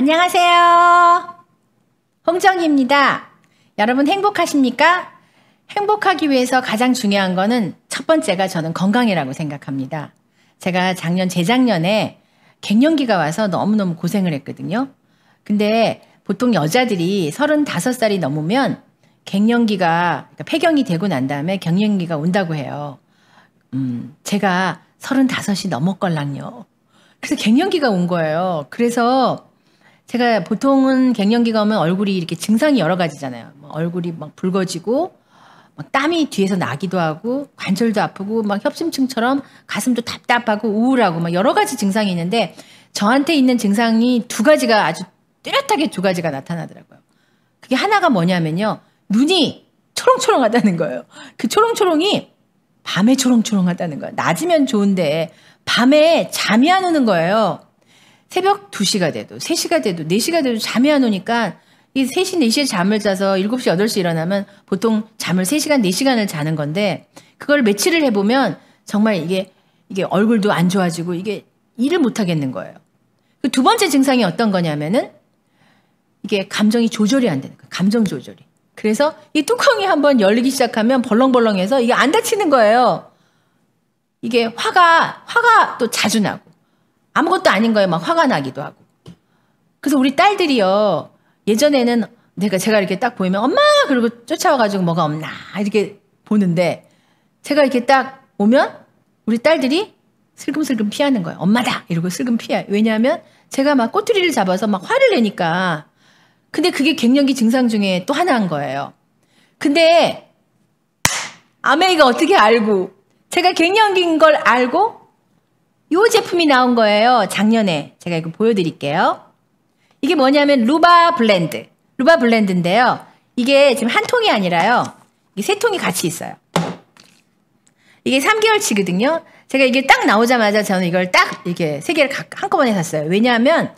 안녕하세요. 홍정희입니다. 여러분 행복하십니까? 행복하기 위해서 가장 중요한 거는 첫 번째가 저는 건강이라고 생각합니다. 제가 재작년에 갱년기가 와서 너무너무 고생을 했거든요. 근데 보통 여자들이 35살이 넘으면 갱년기가, 폐경이 되고 난 다음에 갱년기가 온다고 해요. 제가 35이 넘었걸랑요. 그래서 갱년기가 온 거예요. 그래서 제가 보통은 갱년기가 오면 얼굴이 이렇게 증상이 여러 가지잖아요. 얼굴이 막 붉어지고, 막 땀이 뒤에서 나기도 하고, 관절도 아프고, 막 협심증처럼 가슴도 답답하고, 우울하고, 막 여러 가지 증상이 있는데, 저한테 있는 증상이 두 가지가 아주 뚜렷하게 두 가지가 나타나더라고요. 그게 하나가 뭐냐면요. 눈이 초롱초롱하다는 거예요. 그 초롱초롱이 밤에 초롱초롱하다는 거예요. 낮이면 좋은데, 밤에 잠이 안 오는 거예요. 새벽 2시가 돼도 3시가 돼도 4시가 돼도 잠이 안 오니까 이 3시, 4시에 잠을 자서 7시, 8시 일어나면 보통 잠을 3시간, 4시간을 자는 건데 그걸 며칠을 해보면 정말 이게 얼굴도 안 좋아지고 이게 일을 못 하겠는 거예요. 그 두 번째 증상이 어떤 거냐면은 이게 감정이 조절이 안 되는 거예요. 감정 조절이. 그래서 이 뚜껑이 한번 열리기 시작하면 벌렁벌렁해서 이게 안 닫히는 거예요. 이게 화가 또 자주 나고 아무것도 아닌 거에 막 화가 나기도 하고. 그래서 우리 딸들이요. 예전에는 제가 이렇게 딱 보이면 엄마! 그러고 쫓아와가지고 뭐가 없나 이렇게 보는데 제가 이렇게 딱 오면 우리 딸들이 슬금슬금 피하는 거예요. 엄마다! 이러고 슬금 피해요. 왜냐하면 제가 막 꼬투리를 잡아서 막 화를 내니까. 근데 그게 갱년기 증상 중에 또 하나인 거예요. 근데 아메이가 어떻게 알고 제가 갱년기인 걸 알고 요 제품이 나온 거예요. 작년에. 제가 이거 보여드릴게요. 이게 뭐냐면 루바 블렌드. 루바 블렌드인데요. 이게 지금 한 통이 아니라요. 이게 3통이 같이 있어요. 이게 3개월치거든요. 제가 이게 딱 나오자마자 저는 이걸 딱 이렇게 3개를 한꺼번에 샀어요. 왜냐하면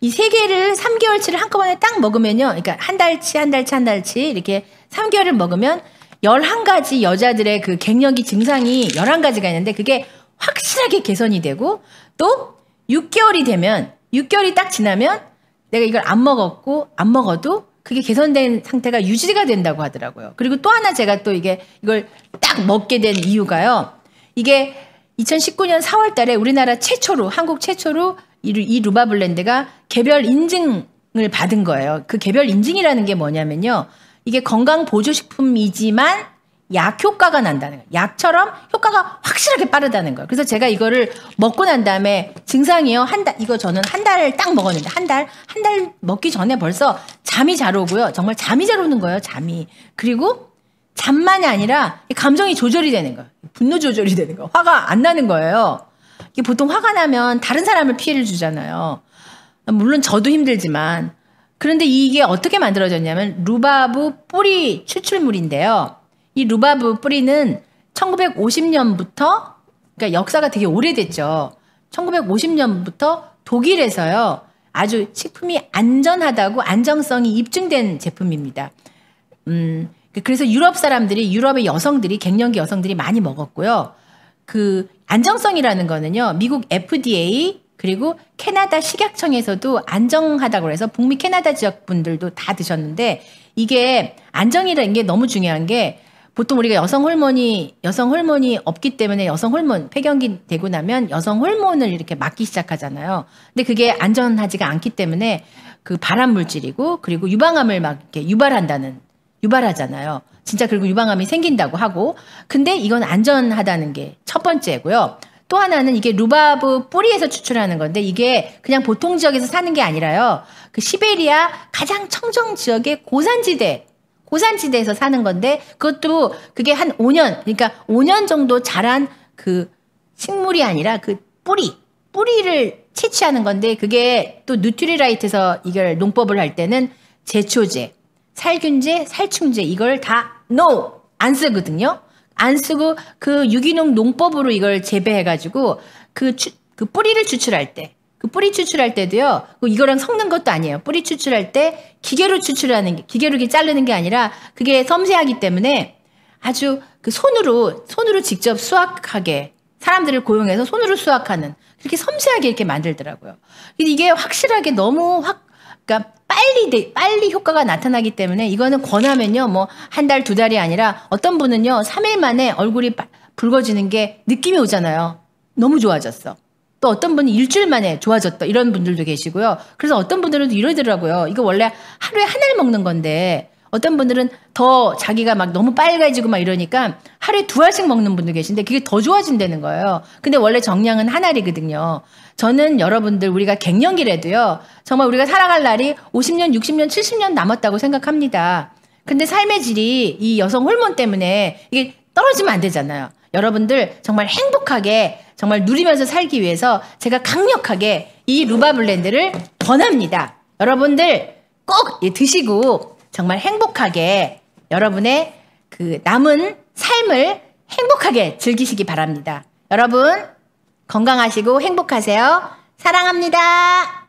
이 3개를 3개월치를 한꺼번에 딱 먹으면요. 그러니까 한 달치 이렇게 3개월을 먹으면 11가지 여자들의 그 갱년기 증상이 11가지가 있는데 그게 확실하게 개선이 되고 또 6개월이 딱 지나면 내가 이걸 안 먹어도 그게 개선된 상태가 유지가 된다고 하더라고요. 그리고 또 하나 제가 또 이걸 딱 먹게 된 이유가요. 이게 2019년 4월 달에 우리나라 최초로 한국 최초로 이 루바 블렌드가 개별 인증을 받은 거예요. 그 개별 인증이라는 게 뭐냐면요. 이게 건강 보조식품이지만 약 효과가 난다는 거예요. 약처럼 효과가 확실하게 빠르다는 거예요. 그래서 제가 이거를 먹고 난 다음에 증상이요. 이거 저는 한 달 딱 먹었는데 한 달 먹기 전에 벌써 잠이 잘 오고요. 정말 잠이 잘 오는 거예요. 잠이. 그리고 잠만이 아니라 감정이 조절이 되는 거예요. 분노 조절이 되는 거예요. 화가 안 나는 거예요. 이게 보통 화가 나면 다른 사람을 피해를 주잖아요. 물론 저도 힘들지만. 그런데 이게 어떻게 만들어졌냐면 루바브 뿌리 추출물인데요. 이 루바브 뿌리는 1950년부터, 그러니까 역사가 되게 오래됐죠. 1950년부터 독일에서요. 아주 식품이 안전하다고 안정성이 입증된 제품입니다. 그래서 유럽의 여성들이, 갱년기 여성들이 많이 먹었고요. 그 안정성이라는 거는요. 미국 FDA 그리고 캐나다 식약청에서도 안정하다고 해서 북미 캐나다 지역 분들도 다 드셨는데 이게 안정이라는 게 너무 중요한 게 보통 우리가 여성 호르몬이 없기 때문에 폐경기 되고 나면 여성 호르몬을 이렇게 맞기 시작하잖아요. 근데 그게 안전하지가 않기 때문에 그 발암 물질이고 그리고 유방암을 막 이렇게 유발하잖아요. 진짜 그리고 유방암이 생긴다고 하고. 근데 이건 안전하다는 게 첫 번째고요. 또 하나는 이게 루바브 뿌리에서 추출하는 건데 이게 그냥 보통 지역에서 사는 게 아니라요. 그 시베리아 가장 청정 지역의 고산지대에서 사는 건데 그것도 그게 한 5년, 그러니까 5년 정도 자란 그 식물이 아니라 그 뿌리를 채취하는 건데 그게 또 누트리라이트에서 이걸 농법을 할 때는 제초제, 살균제, 살충제 이걸 다 안 쓰거든요. 안 쓰고 그 유기농 농법으로 이걸 재배해가지고 그 뿌리를 추출할 때 그 뿌리 추출할 때도요. 이거랑 섞는 것도 아니에요. 뿌리 추출할 때 기계로 이렇게 자르는 게 아니라 그게 섬세하기 때문에 아주 그 손으로 직접 수확하게 사람들을 고용해서 손으로 수확하는 이렇게 섬세하게 이렇게 만들더라고요. 근데 이게 확실하게 너무 그러니까 빨리 효과가 나타나기 때문에 이거는 권하면요, 뭐 한 달, 두 달이 아니라 어떤 분은요, 3일 만에 얼굴이 붉어지는 게 느낌이 오잖아요. 너무 좋아졌어. 또 어떤 분은 일주일 만에 좋아졌다. 이런 분들도 계시고요. 그래서 어떤 분들은 이러더라고요. 이거 원래 하루에 하나를 먹는 건데 어떤 분들은 더 자기가 막 너무 빨개지고 막 이러니까 하루에 2알씩 먹는 분도 계신데 그게 더 좋아진다는 거예요. 근데 원래 정량은 한 알이거든요. 저는 여러분들 우리가 갱년기라도요. 정말 우리가 살아갈 날이 50년, 60년, 70년 남았다고 생각합니다. 근데 삶의 질이 이 여성 호르몬 때문에 이게 떨어지면 안 되잖아요. 여러분들 정말 행복하게 정말 누리면서 살기 위해서 제가 강력하게 이 루바블렌드를 권합니다. 여러분들 꼭 드시고 정말 행복하게 여러분의 그 남은 삶을 행복하게 즐기시기 바랍니다. 여러분 건강하시고 행복하세요. 사랑합니다.